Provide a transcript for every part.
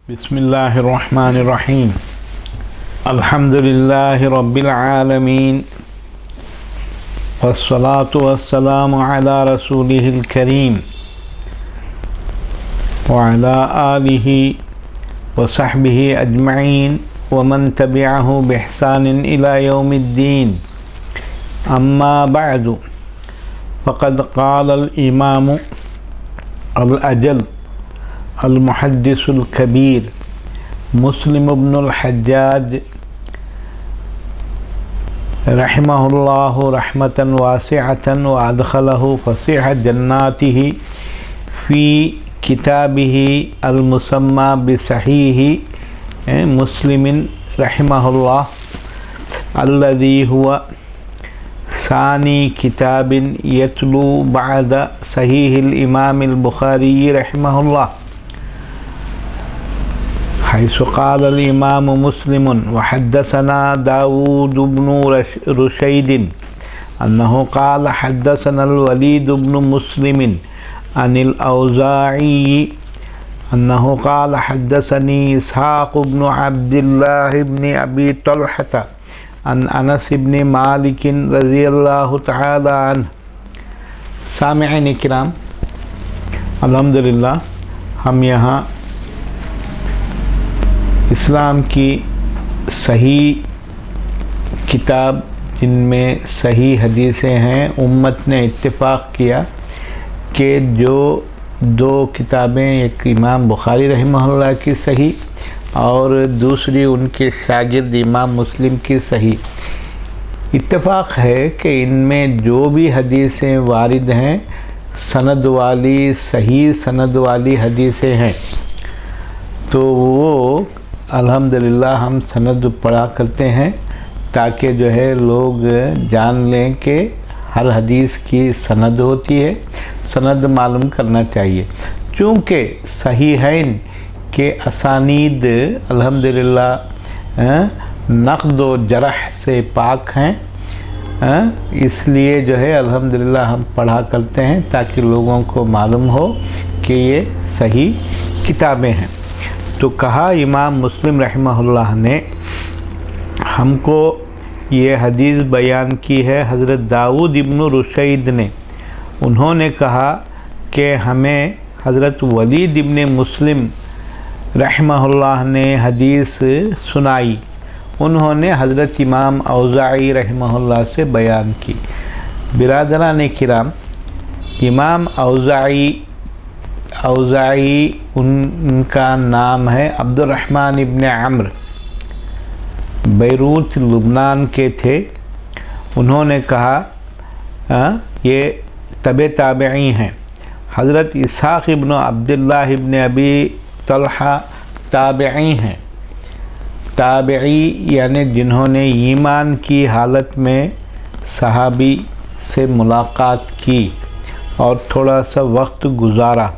بسم اللہ الرحمن الرحیم الحمد للہ رب العالمین والصلاة والسلام علی رسولہ الکریم وعلی آلہ وصحبہ اجمعین ومن تبعہ بإحسان الی یوم الدین اما بعد فقد قال الامام الاجل المحدث الكبير مسلم بن الحجاج رحمه الله رحمة واسعة وأدخله فسيح جناته في كتابه المسمى بصحيح مسلم رحمه الله الذي هو ثاني كتاب يتلو بعد صحيح الإمام البخاري رحمه الله، حيث قال الإمام مسلم وحدثنا داود بن رشيد أنه قال حدثنا الوليد بن مسلم عن الأوزاعي أنه قال حدثني إسحاق بن عبد الله بن أبي طلحة عن أنس بن مالك رضي الله تعالى عنه۔ سامعین کرام، الحمدللہ ہم یہاں اسلام کی صحیح کتاب جن میں صحیح حدیثیں ہیں، امت نے اتفاق کیا کہ جو دو کتابیں، ایک امام بخاری رحمہ اللہ کی صحیح اور دوسری ان کے شاگرد امام مسلم کی صحیح، اتفاق ہے کہ ان میں جو بھی حدیثیں وارد ہیں سند والی، صحیح سند والی حدیثیں ہیں، تو وہ الحمدللہ ہم سند پڑھا کرتے ہیں تاکہ جو ہے لوگ جان لیں کہ ہر حدیث کی سند ہوتی ہے، سند معلوم کرنا چاہیے، چونکہ صحیحین کے اسانید الحمدللہ نقد و جرح سے پاک ہیں، اس لیے جو ہے الحمدللہ ہم پڑھا کرتے ہیں تاکہ لوگوں کو معلوم ہو کہ یہ صحیح کتابیں ہیں۔ تو کہا امام مسلم رحمہ اللہ نے ہم کو یہ حدیث بیان کی ہے حضرت داود ابن رشید نے، انہوں نے کہا کہ ہمیں حضرت ولید ابن مسلم رحمہ اللہ نے حدیث سنائی، انہوں نے حضرت امام اوزاعی رحمہ اللہ سے بیان کی۔ برادران کرام، امام اوزاعی ان کا نام ہے عبد الرحمن ابن عمرو، بیروت لبنان کے تھے۔ انہوں نے کہا یہ تابعی ہیں۔ حضرت اسحاق ابن عبداللہ ابن ابی طلحہ تابعی ہیں، تابعی یعنی جنہوں نے ایمان کی حالت میں صحابی سے ملاقات کی اور تھوڑا سا وقت گزارا،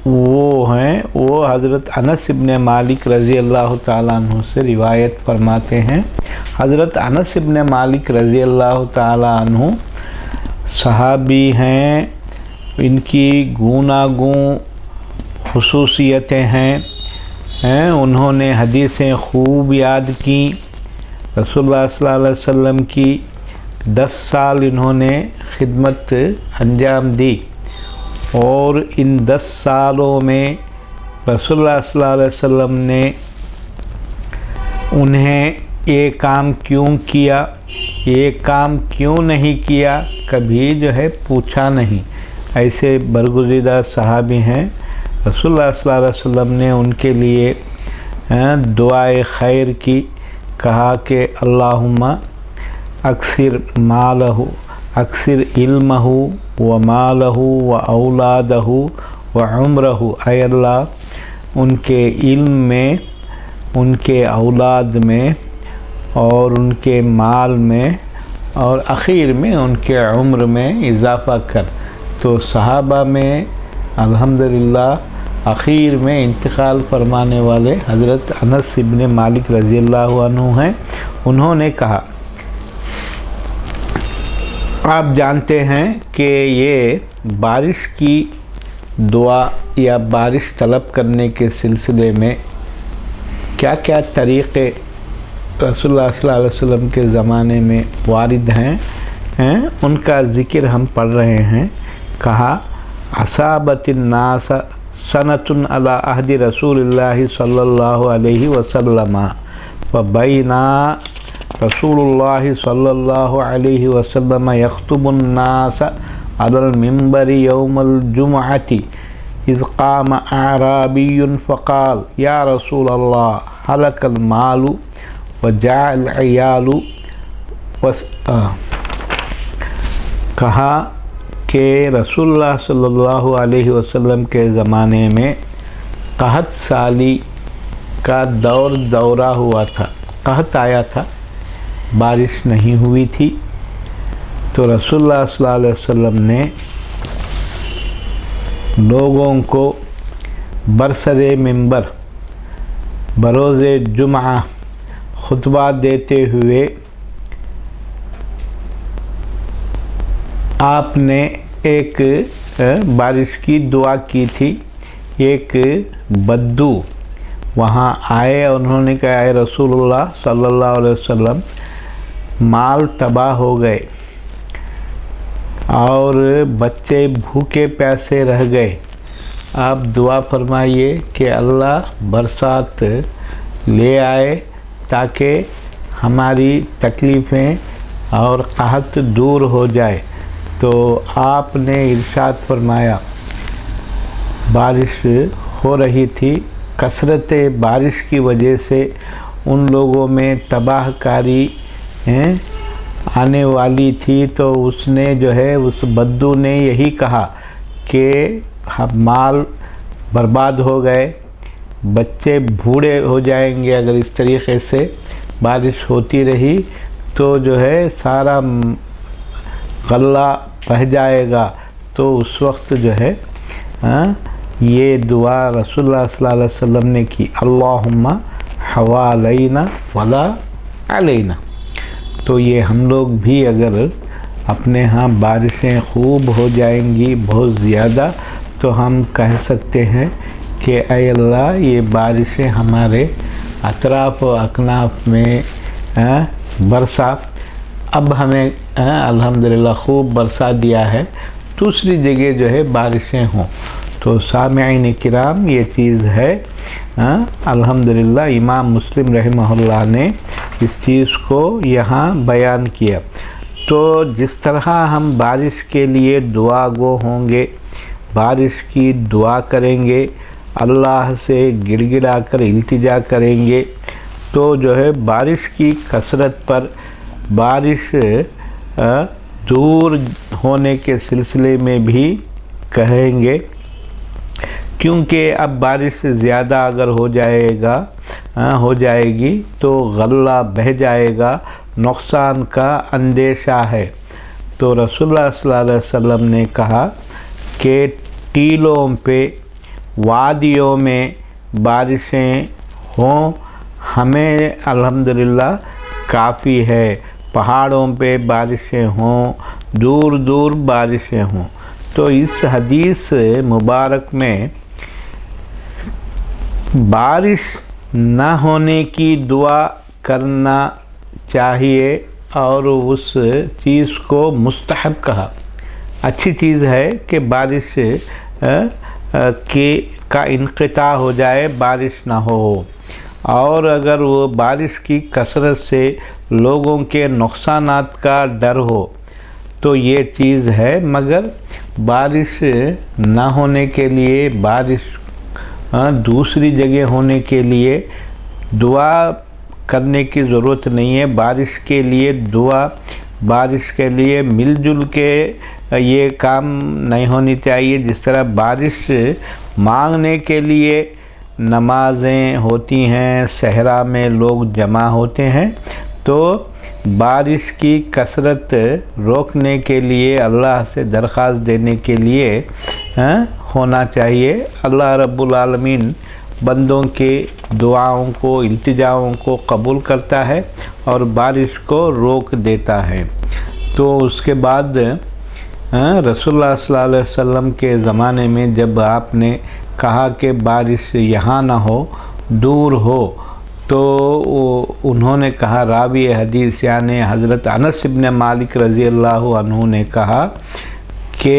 وہ حضرت انس ابن مالک رضی اللہ تعالیٰ عنہ سے روایت فرماتے ہیں۔ حضرت انس ابن مالک رضی اللہ تعالیٰ عنہ صحابی ہیں، ان کی گوناگون خصوصیتیں ہیں، انہوں نے حدیثیں خوب یاد کی، رسول اللہ صلی اللہ علیہ وسلم کی 10 سال انہوں نے خدمت انجام دی، اور ان 10 سالوں میں رسول اللہ صلی اللہ علیہ وسلم نے انہیں یہ کام کیوں کیا، یہ کام کیوں نہیں کیا، کبھی جو ہے پوچھا نہیں۔ ایسے برگزیدہ صحابی ہیں، رسول اللہ صلی اللہ علیہ وسلم نے ان کے لیے دعائے خیر کی، کہا کہ اللہم اکثر مالہ، اکثر علمہ و مالہ و اولادہ و عمرہ، اے اللہ ان کے علم میں، ان کے اولاد میں اور ان کے مال میں اور اخیر میں ان کے عمر میں اضافہ کر۔ تو صحابہ میں الحمدللہ اخیر میں انتقال فرمانے والے حضرت انس ابن مالک رضی اللہ عنہ ہیں۔ انہوں نے کہا، آپ جانتے ہیں کہ یہ بارش کی دعا یا بارش طلب کرنے کے سلسلے میں کیا کیا طریقے رسول اللہ صلی اللہ علیہ وسلم کے زمانے میں وارد ہیں ان کا ذکر ہم پڑھ رہے ہیں۔ کہا اصابت الناس سنۃ علی عہد رسول اللہ صلی اللہ علیہ وسلم وبینا رسول اللہ صلی اللہ علیہ وسلم یخطب الناس علی المنبر یوم الجمعۃ اذ قام اعرابی فقال یا رسول اللہ ہلک المال وجاء العیال کہا کہ رسول اللہ صلی اللہ علیہ وسلم کے زمانے میں قحط سالی کا دورہ ہوا تھا، قحط آیا تھا، بارش نہیں ہوئی تھی، تو رسول اللہ صلی اللہ علیہ وسلم نے لوگوں کو برسر منبر بروز جمعہ خطبہ دیتے ہوئے آپ نے ایک بارش کی دعا کی تھی۔ ایک بدو وہاں آئے، انہوں نے کہا اے رسول اللہ صلی اللہ علیہ وسلم مال تباہ ہو گئے اور بچے بھوکے پیاسے رہ گئے، آپ دعا فرمائیے کہ اللہ برسات لے آئے تاکہ ہماری تکلیفیں اور قحط دور ہو جائے۔ تو آپ نے ارشاد فرمایا، بارش ہو رہی تھی، کثرت بارش کی وجہ سے ان لوگوں میں تباہ کاری آنے والی تھی، تو اس نے جو ہے اس بدو نے یہی کہا کہ مال برباد ہو گئے، بچے بوڑھے ہو جائیں گے، اگر اس طریقے سے بارش ہوتی رہی تو جو ہے سارا غلہ بہہ جائے گا۔ تو اس وقت جو ہے یہ دعا رسول اللہ صلی اللہ علیہ وسلم نے کی، اللہم حوالینا ولا علینا۔ تو یہ ہم لوگ بھی اگر اپنے ہاں بارشیں خوب ہو جائیں گی بہت زیادہ، تو ہم کہہ سکتے ہیں کہ اے اللہ یہ بارشیں ہمارے اطراف و اکناف میں برسا، اب ہمیں الحمدللہ خوب برسا دیا ہے، دوسری جگہ جو ہے بارشیں ہوں۔ تو سامعین کرام یہ چیز ہے الحمدللہ امام مسلم رحمہ اللہ نے اس چیز کو یہاں بیان کیا۔ تو جس طرح ہم بارش کے لیے دعا گو ہوں گے، بارش کی دعا کریں گے، اللہ سے گڑ گڑا کر التجا کریں گے، تو جو ہے بارش کی کثرت پر بارش دور ہونے کے سلسلے میں بھی کہیں گے، کیونکہ اب بارش سے زیادہ اگر ہو جائے گی تو غلہ بہہ جائے گا، نقصان کا اندیشہ ہے۔ تو رسول اللہ صلی اللہ علیہ وسلم نے کہا کہ ٹیلوں پہ وادیوں میں بارشیں ہوں ہمیں الحمدللہ کافی ہے، پہاڑوں پہ بارشیں ہوں، دور دور بارشیں ہوں۔ تو اس حدیث مبارک میں بارش نہ ہونے کی دعا کرنا چاہیے اور اس چیز کو مستحب کہا، اچھی چیز ہے کہ بارش کا انقطاع ہو جائے، بارش نہ ہو، اور اگر وہ بارش کی کثرت سے لوگوں کے نقصانات کا ڈر ہو تو یہ چیز ہے، مگر بارش نہ ہونے کے لیے، بارش دوسری جگہ ہونے کے لیے دعا کرنے کی ضرورت نہیں ہے۔ بارش کے لیے دعا، بارش کے لیے مل جل کے یہ کام نہیں ہونی چاہیے۔ جس طرح بارش مانگنے کے لیے نمازیں ہوتی ہیں، صحرا میں لوگ جمع ہوتے ہیں، تو بارش کی کثرت روکنے کے لیے اللہ سے درخواست دینے کے لیے ہونا چاہیے۔ اللہ رب العالمین بندوں کے دعاؤں کو، التجاؤں کو قبول کرتا ہے اور بارش کو روک دیتا ہے۔ تو اس کے بعد رسول اللہ صلی اللہ علیہ وسلم کے زمانے میں جب آپ نے کہا کہ بارش یہاں نہ ہو دور ہو، تو انہوں نے کہا، راوی حدیث یعنی حضرت انس بن مالک رضی اللہ عنہ نے کہا کہ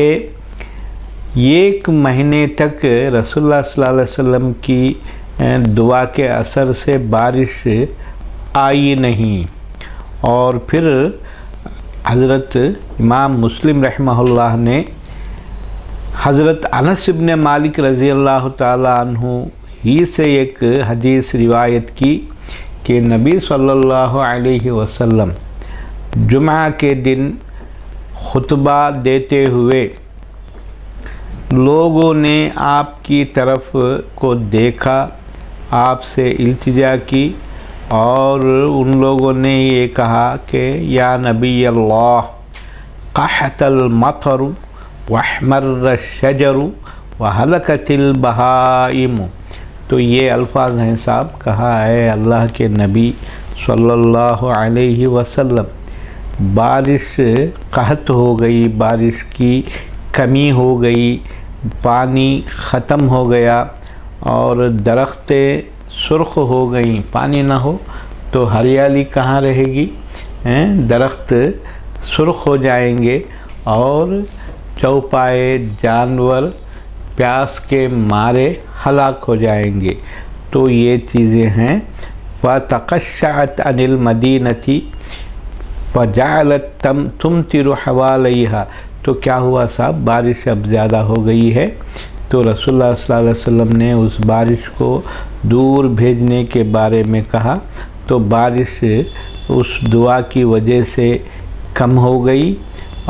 1 مہینے تک رسول اللہ صلی اللہ علیہ وسلم کی دعا کے اثر سے بارش آئی نہیں، اور پھر حضرت امام مسلم رحمہ اللہ نے حضرت انس بن مالک رضی اللہ تعالی عنہ ہی سے ایک حدیث روایت کی کہ نبی صلی اللہ علیہ وسلم جمعہ کے دن خطبہ دیتے ہوئے لوگوں نے آپ کی طرف کو دیکھا، آپ سے التجا کی، اور ان لوگوں نے یہ کہا کہ یا نبی اللہ قحط المطر واحمر الشجر وہلکت البہائم، تو یہ الفاظ ہیں صاحب، کہا اے اللہ کے نبی صلی اللہ علیہ وسلم، بارش قحط ہو گئی، بارش کی کمی ہو گئی، پانی ختم ہو گیا، اور درختیں سرخ ہو گئیں، پانی نہ ہو تو ہریالی کہاں رہے گی، درخت سرخ ہو جائیں گے، اور چوپائے جانور پیاس کے مارے ہلاک ہو جائیں گے۔ تو یہ چیزیں ہیں۔ وَتَقَشَّعَتْ عَنِ الْمَدِينَةِ وَجَعَلَتْ تُمْطِرُ حَوَالَيْهَا، تو کیا ہوا صاحب، بارش اب زیادہ ہو گئی ہے، تو رسول اللہ صلی اللہ علیہ وسلم نے اس بارش کو دور بھیجنے کے بارے میں کہا، تو بارش اس دعا کی وجہ سے کم ہو گئی،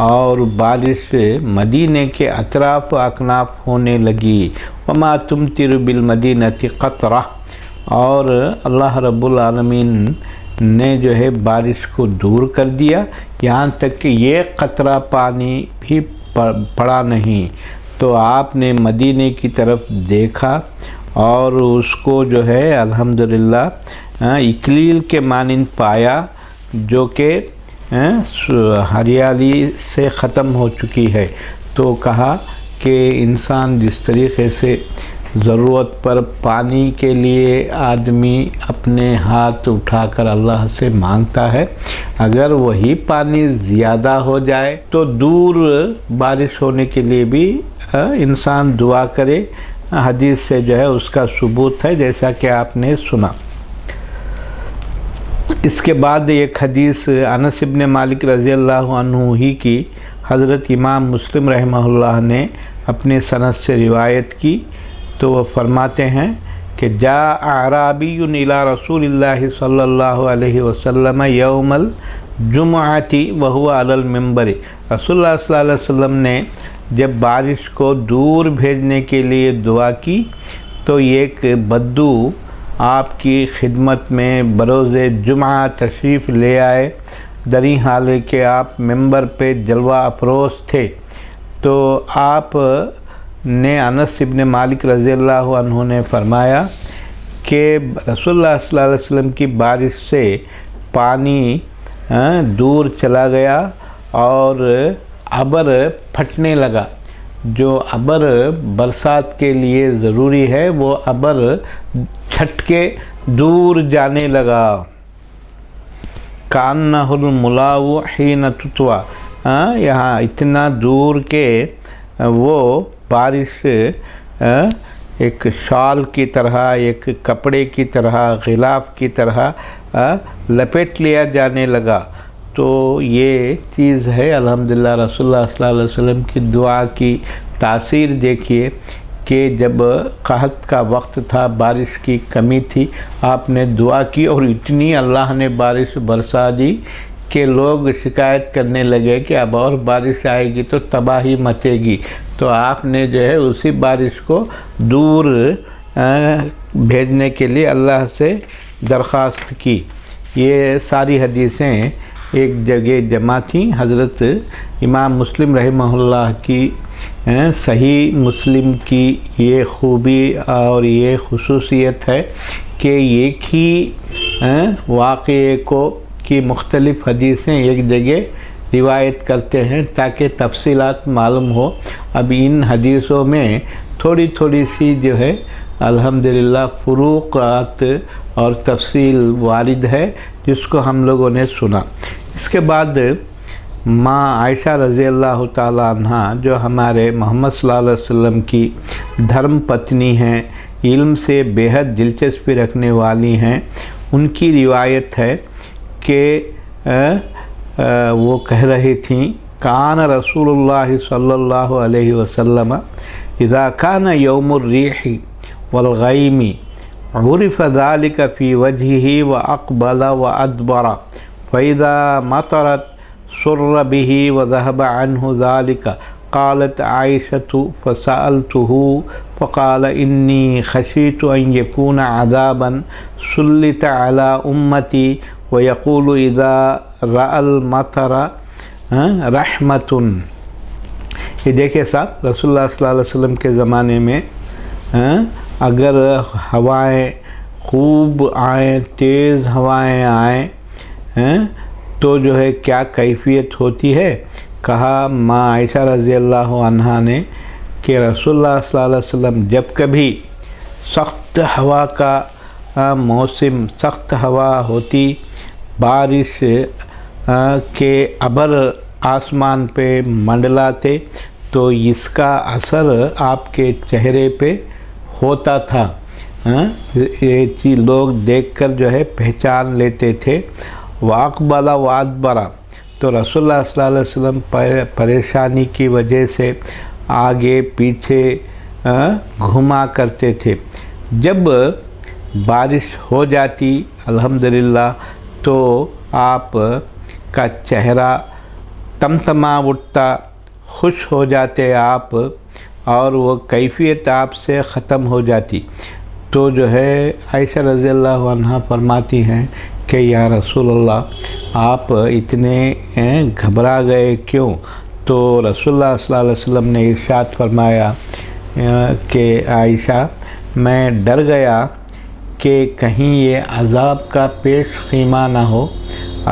اور بارش مدینے کے اطراف و اکناف ہونے لگی۔ وما تمطر بالمدینۃ قطرہ، اور اللہ رب العالمین نے جو ہے بارش کو دور کر دیا، یہاں تک کہ یہ قطرہ پانی بھی پڑا نہیں۔ تو آپ نے مدینے کی طرف دیکھا اور اس کو جو ہے الحمدللہ اکلیل کے مانند پایا، جو کہ ہریالی سے ختم ہو چکی ہے۔ تو کہا کہ انسان جس طریقے سے ضرورت پر پانی کے لیے آدمی اپنے ہاتھ اٹھا کر اللہ سے مانگتا ہے، اگر وہی پانی زیادہ ہو جائے تو دور بارش ہونے کے لیے بھی انسان دعا کرے۔ حدیث سے جو ہے اس کا ثبوت ہے، جیسا کہ آپ نے سنا۔ اس کے بعد ایک حدیث انس بن مالک رضی اللہ عنہ ہی کی حضرت امام مسلم رحمہ اللہ نے اپنے سند سے روایت کی، تو وہ فرماتے ہیں کہ جاء اعرابی الی رسول اللہ صلی اللہ علیہ وسلم یوم الجمعۃ وہو علی المنبر، رسول اللہ صلی اللہ علیہ وسلم نے جب بارش کو دور بھیجنے کے لیے دعا کی، تو ایک بدو آپ کی خدمت میں بروز جمعہ تشریف لے آئے، دری حالے کہ آپ ممبر پہ جلوہ افروز تھے۔ تو آپ نے انس بن مالک رضی اللہ عنہ نے فرمایا کہ رسول اللہ صلی اللہ علیہ وسلم کی بارش سے پانی دور چلا گیا اور ابر پھٹنے لگا۔ جو ابر برسات کے لیے ضروری ہے وہ ابر چھٹ کے دور جانے لگا۔ کَأَنَّهُ الْمُلَاوُ حِينَ تُطْوَى، یہاں اتنا دور کہ وہ بارش ایک شال کی طرح، ایک کپڑے کی طرح، غلاف کی طرح لپیٹ لیا جانے لگا۔ تو یہ چیز ہے الحمدللہ رسول اللہ صلی اللہ علیہ وسلم کی دعا کی تاثیر دیکھیے کہ جب قحط کا وقت تھا، بارش کی کمی تھی، آپ نے دعا کی اور اتنی اللہ نے بارش برسا دی کہ لوگ شکایت کرنے لگے کہ اب اور بارش آئے گی تو تباہی مچے گی۔ تو آپ نے جو ہے اسی بارش کو دور بھیجنے کے لیے اللہ سے درخواست کی۔ یہ ساری حدیثیں ایک جگہ جمع تھیں۔ حضرت امام مسلم رحمہ اللہ کی صحیح مسلم کی یہ خوبی اور یہ خصوصیت ہے کہ ایک ہی واقعے کو کی مختلف حدیثیں ایک جگہ روایت کرتے ہیں تاکہ تفصیلات معلوم ہو۔ اب ان حدیثوں میں تھوڑی تھوڑی سی جو ہے الحمدللہ فروقات اور تفصیل وارد ہے جس کو ہم لوگوں نے سنا۔ اس کے بعد ماں عائشہ رضی اللہ تعالی عنہ جو ہمارے محمد صلی اللہ علیہ وسلم کی دھرم پتنی ہیں، علم سے بے حد دلچسپی رکھنے والی ہیں، ان کی روایت ہے کہ وہ کہہ رہی تھیں کان رسول اللہ صلی اللہ علیہ وسلم اذا کان یوم الریح والغیم عرف ذلك فی وجہہ واقبل وادبر فاذا مطرت سر به وذهب عنه ذلك قالت عائشة فسألته فقال إني خشيت أن يكون عذابا سلط على أمتي ويقول إذا رأى المطر رحمة۔ یہ دیکھیں صاحب، رسول اللہ صلی اللہ علیہ وسلم کے زمانے میں اگر ہوائیں خوب آئیں، تیز ہوائیں آئیں تو جو ہے کیا کیفیت ہوتی ہے۔ کہا ماں عائشہ رضی اللہ عنہا نے کہ رسول اللہ صلی اللہ علیہ وسلم جب کبھی سخت ہوا کا موسم، سخت ہوا ہوتی، بارش کے ابر آسمان پہ منڈلاتے تو اس کا اثر آپ کے چہرے پہ ہوتا تھا۔ یہ چیز لوگ دیکھ کر جو ہے پہچان لیتے تھے۔ واقبل وادبر، تو رسول اللہ صلی اللہ علیہ وسلم پریشانی کی وجہ سے آگے پیچھے گھما کرتے تھے۔ جب بارش ہو جاتی الحمدللہ تو آپ کا چہرہ تمتما اٹھتا، خوش ہو جاتے آپ، اور وہ کیفیت آپ سے ختم ہو جاتی۔ تو جو ہے عائشہ رضی اللہ عنہا فرماتی ہیں کہ یا رسول اللہ آپ اتنے گھبرا گئے کیوں؟ تو رسول اللہ صلی اللہ علیہ وسلم نے ارشاد فرمایا کہ عائشہ میں ڈر گیا کہ کہیں یہ عذاب کا پیش خیمہ نہ ہو،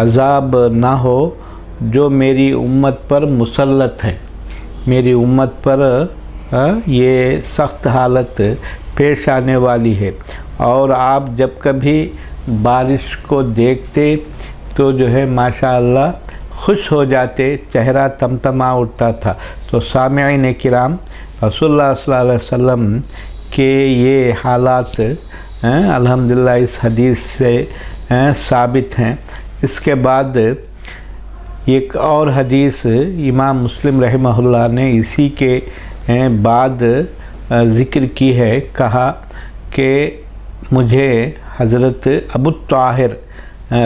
عذاب نہ ہو جو میری امت پر مسلط ہے، میری امت پر یہ سخت حالت پیش آنے والی ہے۔ اور آپ جب کبھی بارش کو دیکھتے تو جو ہے ماشاءاللہ خوش ہو جاتے، چہرہ تمتما اٹھتا تھا۔ تو سامعین کرام، رسول اللہ صلی اللہ علیہ وسلم کے یہ حالات الحمدللہ اس حدیث سے ثابت ہیں۔ اس کے بعد ایک اور حدیث امام مسلم رحمہ اللہ نے اسی کے بعد ذکر کی ہے۔ کہا کہ مجھے حضرت ابو الطاہر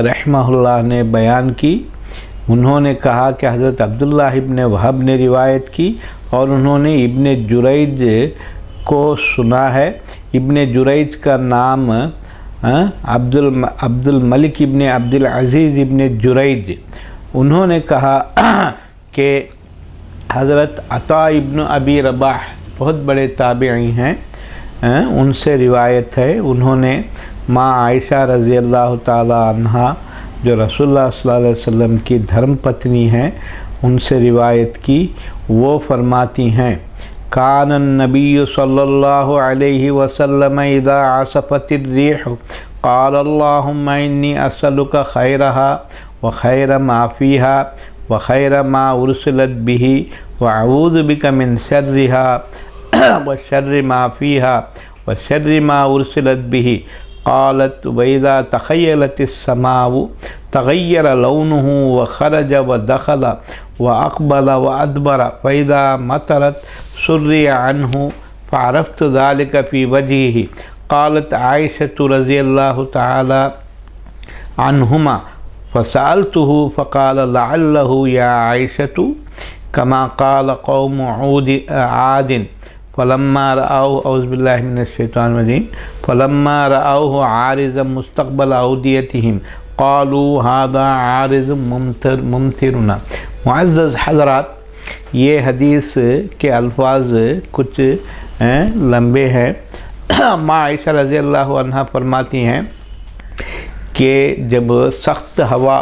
رحمہ اللہ نے بیان کی، انہوں نے کہا کہ حضرت عبداللہ ابن وہب نے روایت کی اور انہوں نے ابن جریج کو سنا ہے۔ ابن جریج کا نام عبد الملک ابن عبد العزیز ابن جریج، انہوں نے کہا کہ حضرت عطا ابن ابی رباح بہت بڑے تابعی ہیں، ان سے روایت ہے، انہوں نے ماں عائشہ رضی اللہ تعالی عنہا جو رسول اللہ صلی اللہ علیہ وسلم کی دھرم پتنی ہیں ان سے روایت کی۔ وہ فرماتی ہیں کان النبی صلی اللہ علیہ وسلم اذا عصفت الریح قال اللہم انی اسألک خیرہا وخیر ما فیہا وخیر ما ارسلت به واعوذ بک من شرہا وشر ما فیہا وشر ما ارسلت به۔ قالت وإذا تخيلت السماء تغير لونه وخرج ودخل وأقبل وأدبر فإذا مطرت سري عنه فعرفت ذلك في وجهه۔ قالت عائشة رضي الله تعالى عنهما فسألته فقال لعله يا عائشة كما قال قوم عاد فلما رأوه اعوذ باللہ من الشیطان الرجیم فلما رأوه عارضا مستقبل اودیتهم قالوا هذا عارض ممطرنا۔ معزز حضرات، یہ حدیث کے الفاظ کچھ لمبے ہیں۔ ماں عائشہ رضی اللہ عنہ فرماتی ہیں کہ جب سخت ہوا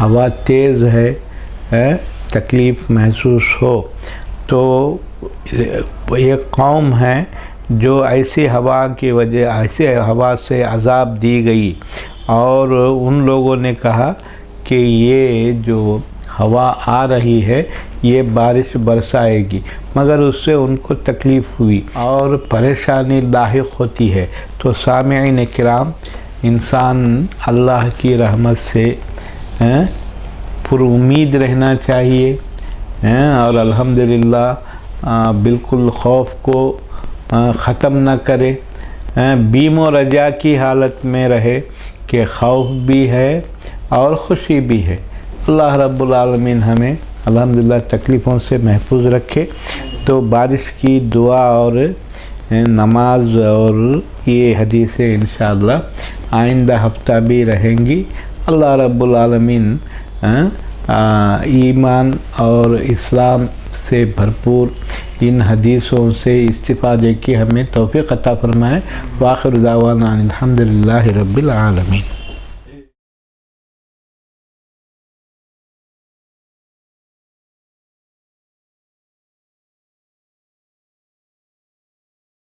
ہوا تیز ہے تکلیف محسوس ہو تو ایک قوم ہے جو ایسی ہوا کی وجہ ایسے ہوا سے عذاب دی گئی اور ان لوگوں نے کہا کہ یہ جو ہوا آ رہی ہے یہ بارش برسائے گی، مگر اس سے ان کو تکلیف ہوئی اور پریشانی لاحق ہوتی ہے۔ تو سامعین کرام، انسان اللہ کی رحمت سے پر امید رہنا چاہیے اور الحمدللہ بالکل خوف کو ختم نہ کرے، بیم و رجا کی حالت میں رہے کہ خوف بھی ہے اور خوشی بھی ہے۔ اللہ رب العالمین ہمیں الحمدللہ تکلیفوں سے محفوظ رکھے۔ تو بارش کی دعا اور نماز اور یہ حدیثیں انشاءاللہ آئندہ ہفتہ بھی رہیں گی۔ اللہ رب العالمین ایمان اور اسلام سے بھرپور ان حدیثوں سے استفادے کی ہمیں توفیق عطا فرمائے۔ وآخر دعوانا الحمدللہ رب العالمین۔